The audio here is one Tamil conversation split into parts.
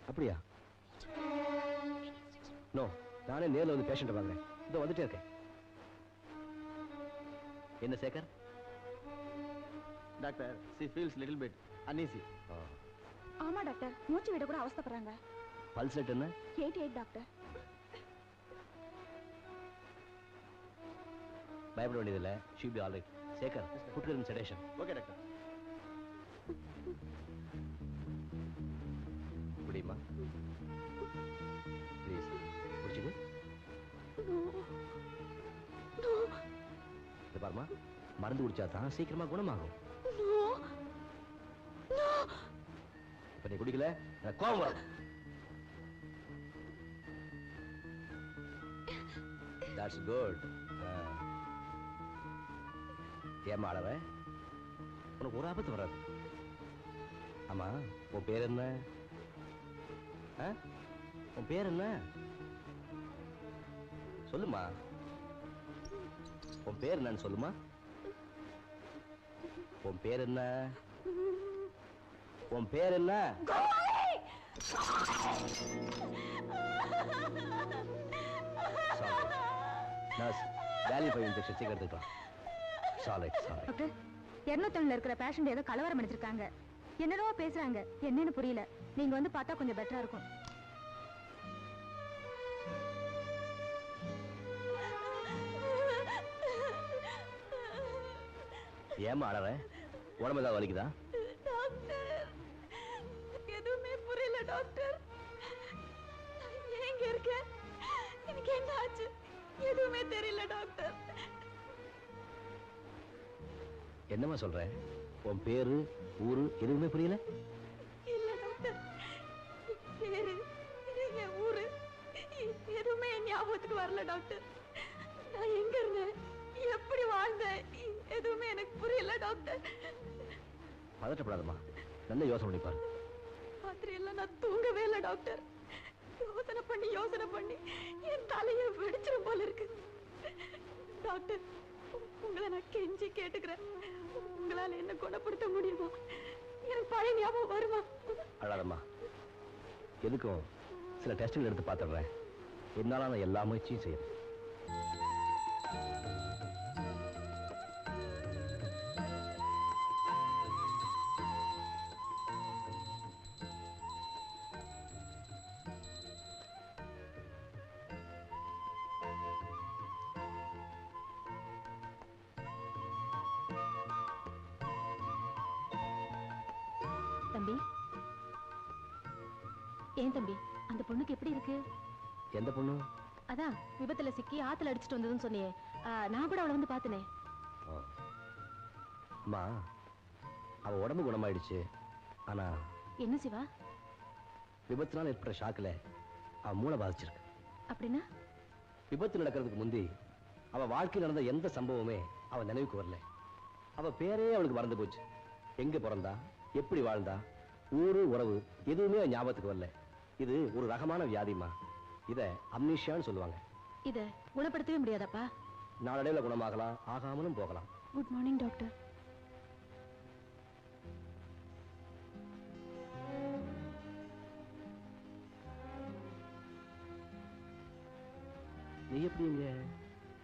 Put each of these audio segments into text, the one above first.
அப்படியா? நோ, நானே நேர்ல வந்து பேஷண்ட்டை பார்க்குறேன். இதோ வந்துட்டே இருக்கேன். என்ன Sekar? Doctor, she feels little bit uneasy. ஆமா டாக்டர், மூச்சு விட கூட அவஸ்தைப்படுறாங்க. பல்ஸ் ரேட் என்ன? 88 டாக்டர். பயப்பட வேண்டியதில்லை. she will be all right. Sekar, put her in sedation. Okay doctor. முடியுமா? ப்ளீஸ் குடிச்சுது. இதை பாருமா, மருந்து குடிச்சா தான் சீக்கிரமா குணமாகும். இப்ப நீ குடிக்கல, கோபம் வரும். That's good. ஏமா அழற? உனக்கு ஒரு ஆபத்து வராது. ஆமா, உன் பேர் என்ன? உன் பேர் என்ன? சொல்லுமா. உன் பேர் என்னன்னு சொல்லுமா. உன் பேர் என்ன? உன் பேர் என்ன? நர்ஸ், வேல்யூ இன்ஜெக்ஷன் சீக்கிரம் எடுத்துக்கலாம். டாக்டர், 201 இருக்கிற பேஷண்ட் ஏதோ கலவரம் அடிச்சிருக்காங்க. என்னடோ பேசுறாங்க, என்னன்னு புரியல. நீங்க வந்து பார்த்தா கொஞ்சம் பெட்டரா இருக்கும். ஏமா அழற? உடம்பு ஏதாவது வலிக்குதா? டாக்டர், எதுவுமே புரியல டாக்டர். எங்க இருக்க? எனக்கு என்ன ஆச்சு? எதுவுமே தெரியல டாக்டர். என்னமா சொல்ற? உன் பேரு, ஊரு எதுவுமே புரியல? இல்ல டாக்டர், பேரு, என் ஊரு எதுவுமே என் ஞாபகத்துக்கு வரல டாக்டர். நான் எங்க இருந்தேன், எப்படி வாழ்ந்தேன், எதுவுமே எனக்கு புரியல டாக்டர். பதட்டப்படாதம்மா, நல்ல யோசனை பண்ணி பாரு. ராத்திரி எல்லாம் நான் தூங்கவே இல்லை டாக்டர். யோசனை பண்ணி என் தலையை வெடிச்சிடும் போல இருக்கு டாக்டர். உங்களை நான் கெஞ்சி கேட்டுக்கிறேன், உங்களால என்ன குணப்படுத்த முடியுமா? எனக்கு பழைய ஞாபகம் வருமா? அழாதம்மா, எதுக்கும் சில டெஸ்ட்கள் எடுத்து பார்த்துடுறேன். என்னால நான் எல்லா முயற்சியும் செய்யறேன். தம்பி, ஏன் தம்பி, அந்த பொண்ணுக்கு எப்படி இருக்கு? எந்த பொண்ணு? அதான் விபத்துல சிக்கி ஆத்துல அடிச்சிட்டு வந்ததுன்னு சொன்னியே, நான் கூட அவளை வந்து பார்த்தனே. அம்மா, அவ உடம்பு குணமாயிடுச்சு. ஆனா என்ன சிவா? விபத்தினால் ஏற்பட்ட ஷாக்ல அவ மூளை பாதிச்சிருக்கு. அப்படின்னா? விபத்து நடக்கிறதுக்கு முந்தி அவ வாழ்க்கையில் நடந்த எந்த சம்பவமே அவ நினைவுக்கு வரல. அவ பேரே அவளுக்கு மறந்து போச்சு. எங்க பிறந்தா, எப்படி வாழ்ந்தா, ஊரு உறவு எதுவுமே ஞாபகத்துக்கு வரல. இது ஒரு ரகமான வியாதிமா. இத அம்னீஷியான்னு சொல்லுவாங்க. இத குணப்படுத்தவே முடியாதப்பா. நாளடைவுல குணமாகலாம், ஆகாமலும் போகலாம். Good morning doctor. நீ எப்படி இங்க?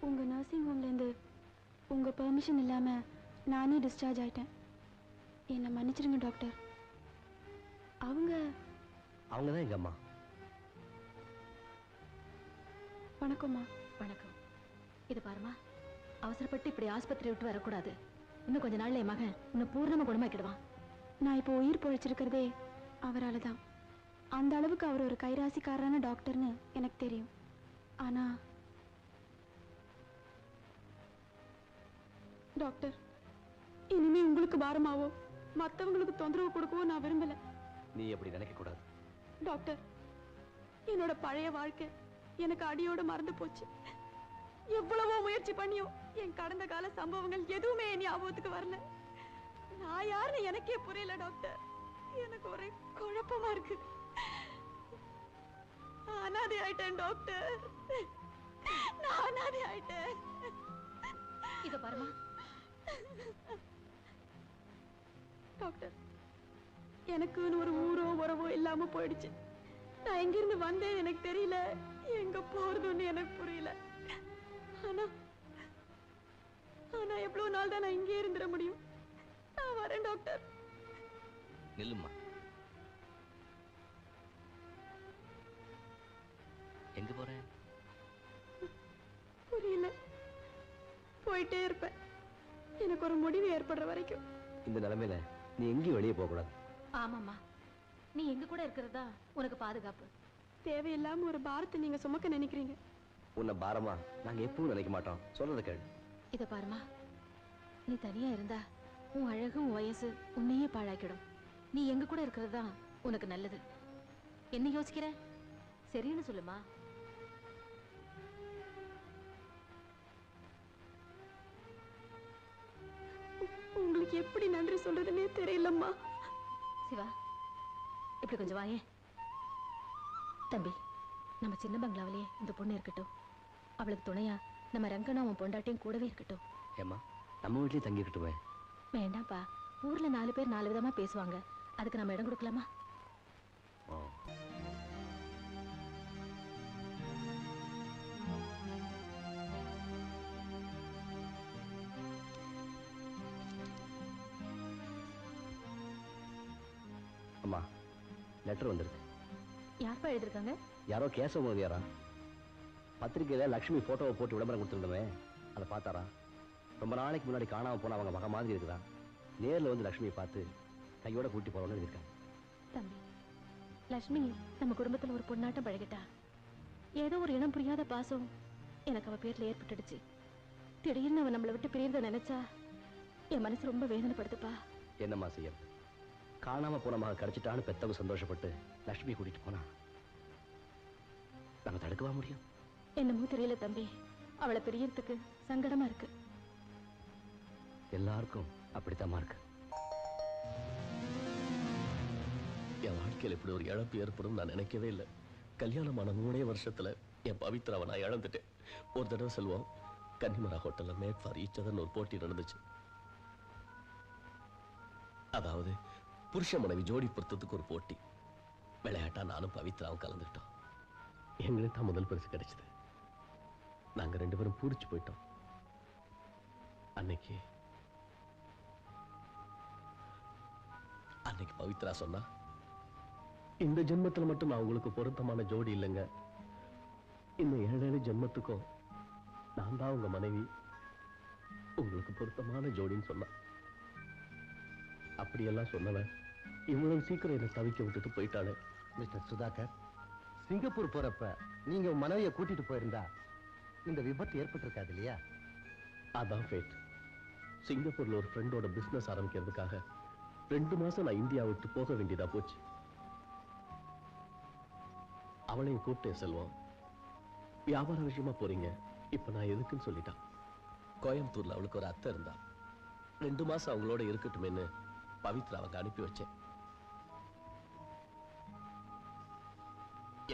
உங்க நர்சிங் ஹோம்ல இருந்து உங்க பெர்மிஷன் இல்லாம நானே டிஸ்சார்ஜ் ஆயிட்டேன். என்னை மன்னிச்சிருங்க டாக்டர். அவங்கதான் எங்க அம்மா. வணக்கம்மா. வணக்கம். இது பாருமா, அவசரப்பட்டு இப்படி ஆஸ்பத்திரி விட்டு வரக்கூடாது. இன்னும் கொஞ்ச நாள்ல என் மகன் உன்னை பூர்ணமா குணமாக்கிடுவான். நான் இப்போ உயிர் பொழைச்சிருக்கிறதே அவரால் தான். அந்த அளவுக்கு அவர் ஒரு கைராசிக்காரரான டாக்டர்னு எனக்கு தெரியும். ஆனா டாக்டர், இனிமே உங்களுக்கு பாரமாவோ மற்றவங்களுக்கு தொந்தரவு கொடுக்கவோ நான் விரும்பல. நீ எப்படி நினைக்க கூடாது டாக்டர். என்னோட பழைய வாழ்க்கை எனக்கு அடியோட மறந்து போச்சு. எவ்வளவோ முயற்சி பண்ணியும் என் கடந்த கால சம்பவங்கள் எதுவுமே என் ஞாபகத்துக்கு வரல. நான் யாருன்னு எனக்கே புரியல டாக்டர். எனக்கு ஒரே குழப்பமா இருக்கு. அனாதை ஆயிட்டேன் டாக்டர். நான் அனாதை ஆயிட்டேன். இத பாருமா டாக்டர், எனக்குன்னு ஒரு ஊரோ உறவோ இல்லாம போயிடுச்சு. நான் எங்கிருந்து வந்தேன் எனக்கு தெரியல, எங்க போறதுன்னு எனக்கு புரியல. ஆனா ஆனா எவ்வளவு நாள் தான் நான் இங்கே இருந்துட முடியும்? நான் வரேன் டாக்டர். நில்லுமா. எங்க போறேன் புரியல. போயிட்டே இருப்பேன் எனக்கு ஒரு முடிவு ஏற்படுற வரைக்கும். இந்த நிலைமையில நீ எங்கேயும் வெளியே போக கூடாது. ஆமாம்மா, நீ எங்க கூட இருக்கிறதா உனக்கு பாதுகாப்பு. தேவையில்லாம ஒரு பாரத்தை நீங்க சுமக்க நினைக்கிறீங்க. உன்னை பாரமா நாங்க எப்பவும் நினைக்க மாட்டோம். சொல்றத கேளு. இத பாருமா, நீ தனியா இருந்தா உன் அழகு உன் வயசு உன்னையே பாழாக்கிடும். நீ எங்க கூட இருக்கிறது தான் உனக்கு நல்லது. என்ன யோசிக்கிற? சரின்னு சொல்லுமா. உங்களுக்கு எப்படி நன்றி சொல்றதுன்னே தெரியலம்மா. சிவா, இப்படி கொஞ்சம் வாயே. தம்பி, நம்ம சின்ன பங்களாவிலேயே இந்த பொண்ணு இருக்கட்டும். அவளுக்கு துணையா நம்ம ரங்கனும் அவன் பொண்டாட்டியும் கூடவே இருக்கட்டும். ஏமா, நம்ம வீட்லயே தங்கிக்கிட்டுமே. வேண்டாம்ப்பா, ஊர்ல 4 பேர் 4 விதமா பேசுவாங்க. அதுக்கு நம்ம இடம் கொடுக்கலாமா? அம்மா, லெட்டர் வந்திருக்கு. யார்ப்பா எழுதிருக்காங்க? யாரோ கேசவ மோதியாரா. பத்திரிக்கையில லட்சுமி போட்டோவை போட்டு விளம்பரம் கொடுத்துருந்தோமே, அதை பார்த்தாரா? ரொம்ப நாளைக்கு முன்னாடி காணாம போன அவங்க மக மாதிரி இருக்குதா. நேர்ல வந்து லட்சுமியை பார்த்து கையோட கூட்டி போறோம்னு எழுதியிருக்காங்க. தம்பி, லட்சுமி நம்ம குடும்பத்துல ஒரு பொண்ணாட்டம் பழகிட்டா. ஏதோ ஒரு இனம் புரியாத பாசம் எனக்கு அவ பேர்ல ஏற்பட்டுடுச்சு. திடீர்னு அவன் நம்மளை விட்டு பிரியறத நினைச்சா என் மனசு ரொம்ப வேதனைப்படுதுப்பா. என்னம்மா செய்யறது? காணாம போன மக கிடைச்சிட்டான்னு பெத்தவங்க சந்தோஷப்பட்டு லட்சுமி கூட்டிட்டு போனா நம்ம தடுக்கவா முடியும்? என்னமோ தெரியல தம்பி, அவளை பிரியறதுக்கு சங்கடமா இருக்கு. எல்லாருக்கும் அப்படித்தாம்மா இருக்கு. என் வாழ்க்கையில் இப்படி ஒரு இழப்பு ஏற்படும் நான் நினைக்கவே இல்லை. கல்யாணமான 3 வருஷத்துல என் பவித்ராவை நான் இழந்துட்டேன். ஒரு தடவை செல்வோம், கன்னிமரா ஹோட்டல்ல மேட் ஃபார் ஈச் அதர்னு ஒரு போட்டி நடந்துச்சு. அதாவது புருஷ மனைவி ஜோடி பொருத்தத்துக்கு ஒரு போட்டி. விளையாட்டா நானும் பவித்ராவும் கலந்துக்கிட்டோம். எங்களுக்கு தான் முதல் பரிசு கிடைச்சது. நாங்க 2 பேரும் பூரிச்சு போயிட்டோம். அன்னைக்கு பவித்ரா சொன்னா, இந்த ஜென்மத்துல மட்டும் நான் உங்களுக்கு பொருத்தமான ஜோடி இல்லைங்க, இன்னும் 7 ஜென்மத்துக்கும் நான் தான் உங்க மனைவி, உங்களுக்கு பொருத்தமான ஜோடின்னு சொன்னா. அப்படியெல்லாம் சொன்னவன் இவ்வளவு சீக்கிரம் என்னை தவிக்க விட்டுட்டு போயிட்டாளே. மிஸ்டர் சுதாகர், சிங்கப்பூர் போறப்ப நீங்க உங்க மனைவியை கூட்டிட்டு போயிருந்தா இந்த விபத்து ஏற்பட்டிருக்காது இல்லையா? அதான் ஃபேட். சிங்கப்பூர்ல ஒரு ஃப்ரெண்டோட பிசினஸ் ஆரம்பிக்கிறதுக்காக 2 மாசம் நான் இந்தியா விட்டு போக வேண்டியதா போச்சு. அவளையும் கூப்பிட்டேன், செல்வம் வியாபார விஷயமா போறீங்க, இப்ப நான் எதுக்குன்னு சொல்லிட்டான். கோயம்புத்தூர்ல அவளுக்கு ஒரு அத்தை இருந்தா, 2 மாசம் அவங்களோட இருக்கட்டுமேன்னு பவித்ரா அவங்க அனுப்பி வச்சேன்.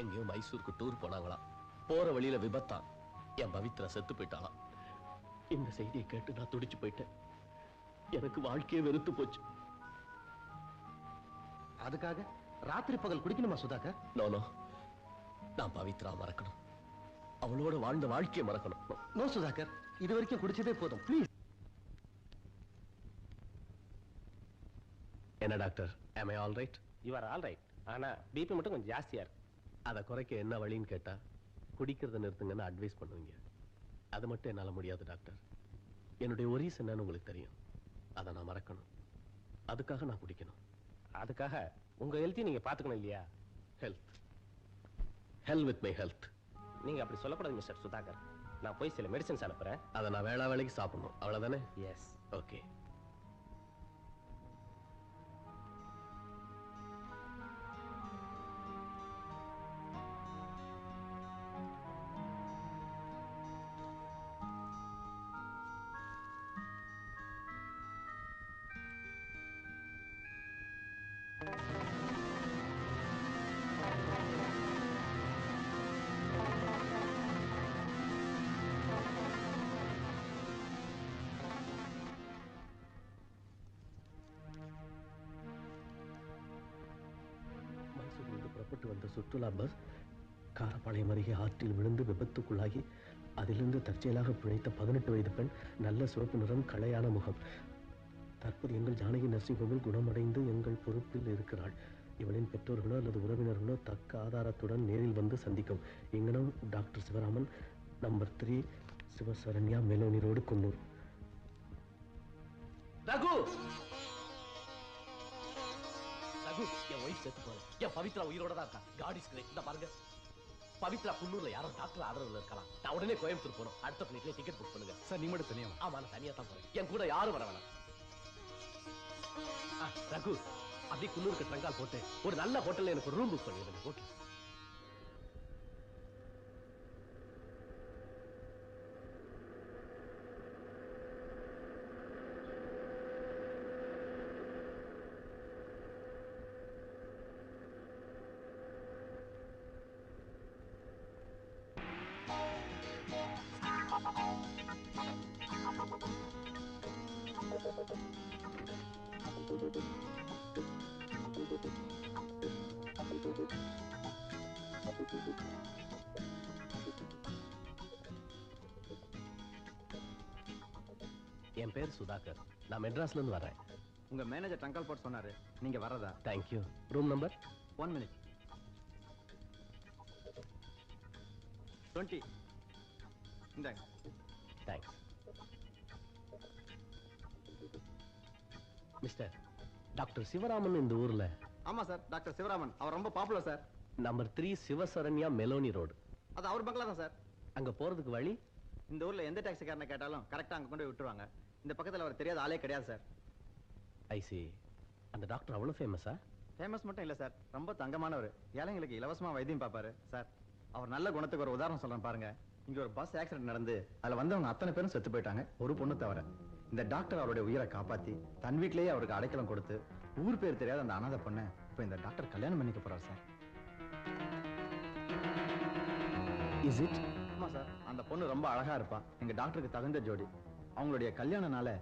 எங்கேயோ மைசூருக்கு டூர் போனாங்களாம். போற வழியில விபத்தான். என் பவித்ரா செத்து போயிட்டாளாம். இந்த செய்தியை கேட்டு நான் துடிச்சு போயிட்டேன். எனக்கு வாழ்க்கையே வெறுத்து போச்சு. அதுக்காக ராத்திரி பகல் குடிக்கணுமா சுதாகர்? நோ, நான் பவித்ரா மறக்கணும். அவளோட வாழ்ந்த வாழ்க்கையை மறக்கணும். நோ சுதாகர், இது வரைக்கும் குடிச்சதே போதும், ப்ளீஸ். என்ன doctor, am I all right? You are all right. ஆனா பிபி மட்டும் கொஞ்சம் ஜாஸ்தியா இருக்கு. அதை குறைக்க என்ன வழின்னு கேட்டா, குடிக்கிறத நிறுத்துங்கன்னு அட்வைஸ் பண்ணுவீங்க. அது மட்டும் என்னால முடியாது டாக்டர். என்னுடைய ஒரீஸ் என்னன்னு உங்களுக்கு தெரியும். அதை நான் மறக்கணும். அதுக்காக நான் குடிக்கணும். அதுக்காக உங்க ஹெல்த்தையும் நீங்க பாத்துக்கணும் இல்லையா? Hell with my health. நீங்க அப்படி சொல்லக்கூடாது மிஸ்டர் சுதாகர். நான் போய் சில மெடிசன்ஸ் அனுப்புறேன். அதை நான் வேளைக்கு சாப்பிடணும், அவ்வளவுதானே? எஸ். ஓகே. ஒரு சுற்றுலா பஸ் காரப்பாளையம் அருகே ஆற்றில் விழுந்து விபத்துக்குள்ளாகி அதிலிருந்து தற்செயலாக பிழைத்த 18 வயது பெண், நல்ல சிவப்பு நிறம், களையான முகம். தற்போது எங்கள் ஜானகி நர்சிங் ஹோமில் குணமடைந்து எங்கள் பொறுப்பில் இருக்கிறாள். இவளின் பெற்றோர்களோ அல்லது உறவினர்களோ தக்க ஆதாரத்துடன் நேரில் வந்து சந்திக்கும். இங்கனம் doctor Sivaraman, number 3, Sivasaranya, Meloni road, Coonoor. Raghu Raghu, என் ஒய்ஃப் செத்து போல. என் பவித்ரா உயிரோட தான் இருக்கா. God is great. இந்த பாருங்க, பவித்ரா குன்னூர்ல யாரோ டாக்டர் ஆதரவுல இருக்கலாம். நான் உடனே கோயம்புத்தூர் போகணும். அடுத்த பிளைட்ல டிக்கெட் புக் பண்ணுங்க. சார் நீ மட்டும் தனியா? ஆமா, நான் தனியா தான் போறேன். என் கூட யாரும் வர வேணாம். ரகு, அப்படியே குன்னூருக்கு ட்ரங்கால் போட்டு ஒரு நல்ல ஹோட்டல்ல எனக்கு ஒரு ரூம் புக் பண்ணிடுங்க. ஓகே. என் பேர் சுதாகர். நான் மெட்ராஸ்ல இருந்து வரேன். உங்க மேனேஜர் டங்கல் போட்டு சொன்னாரு நீங்க வரதா. தேங்க்யூ. Room number 1 minute. 20. இந்தாங்க. தேங்க்ஸ். மிஸ்டர், டாக்டர் சிவராமன் இந்த ஊர்ல? ஆமா சார், டாக்டர் சிவராமன். அவர் ரொம்ப popular sir. Number 3, Sivasaranya, Meloni road. அது அவர் பங்களா தான் சார். அங்க போறதுக்கு வழி? இந்த ஊர்ல எந்த டாக்ஸிக்காரனை கேட்டாலும் கரெக்டா அங்க கொண்டு போய் விட்டுருவாங்க. இந்த பக்கத்துல அவர் தெரியாத ஆளே கிடையாது சார். ஐ சி. அந்த டாக்டர் அவ்வளவு ஃபேமஸா? ஃபேமஸ் மட்டும் இல்ல சார், ரொம்ப தங்கமானவர். ஏழைங்களுக்கு இலவசமா வைத்தியம் பார்ப்பாரு சார். அவர் நல்ல குணத்துக்கு ஒரு உதாரணம் சொல்றேன் பாருங்க. இங்க ஒரு பஸ் ஆக்சிடென்ட் நடந்து அதுல வந்தவங்க அத்தனை பேரும் செத்து போயிட்டாங்க, ஒரு பொண்ணு தவிர. இந்த டாக்டர் அவருடைய உயிரை காப்பாத்தி தன் வீட்டிலேயே அவருக்கு அடைக்கலம் கொடுத்து ஊர் பேர் தெரியாத அந்த அனாதை பொண்ணை இப்ப இந்த டாக்டர் கல்யாணம் பண்ணிக்க போறாரு சார். Is it? ஆமா சார், அந்த பொண்ணு ரொம்ப அழகா இருப்பா. எங்க டாக்டருக்கு தகுந்த ஜோடி. அவங்களுடைய கல்யாண நாளை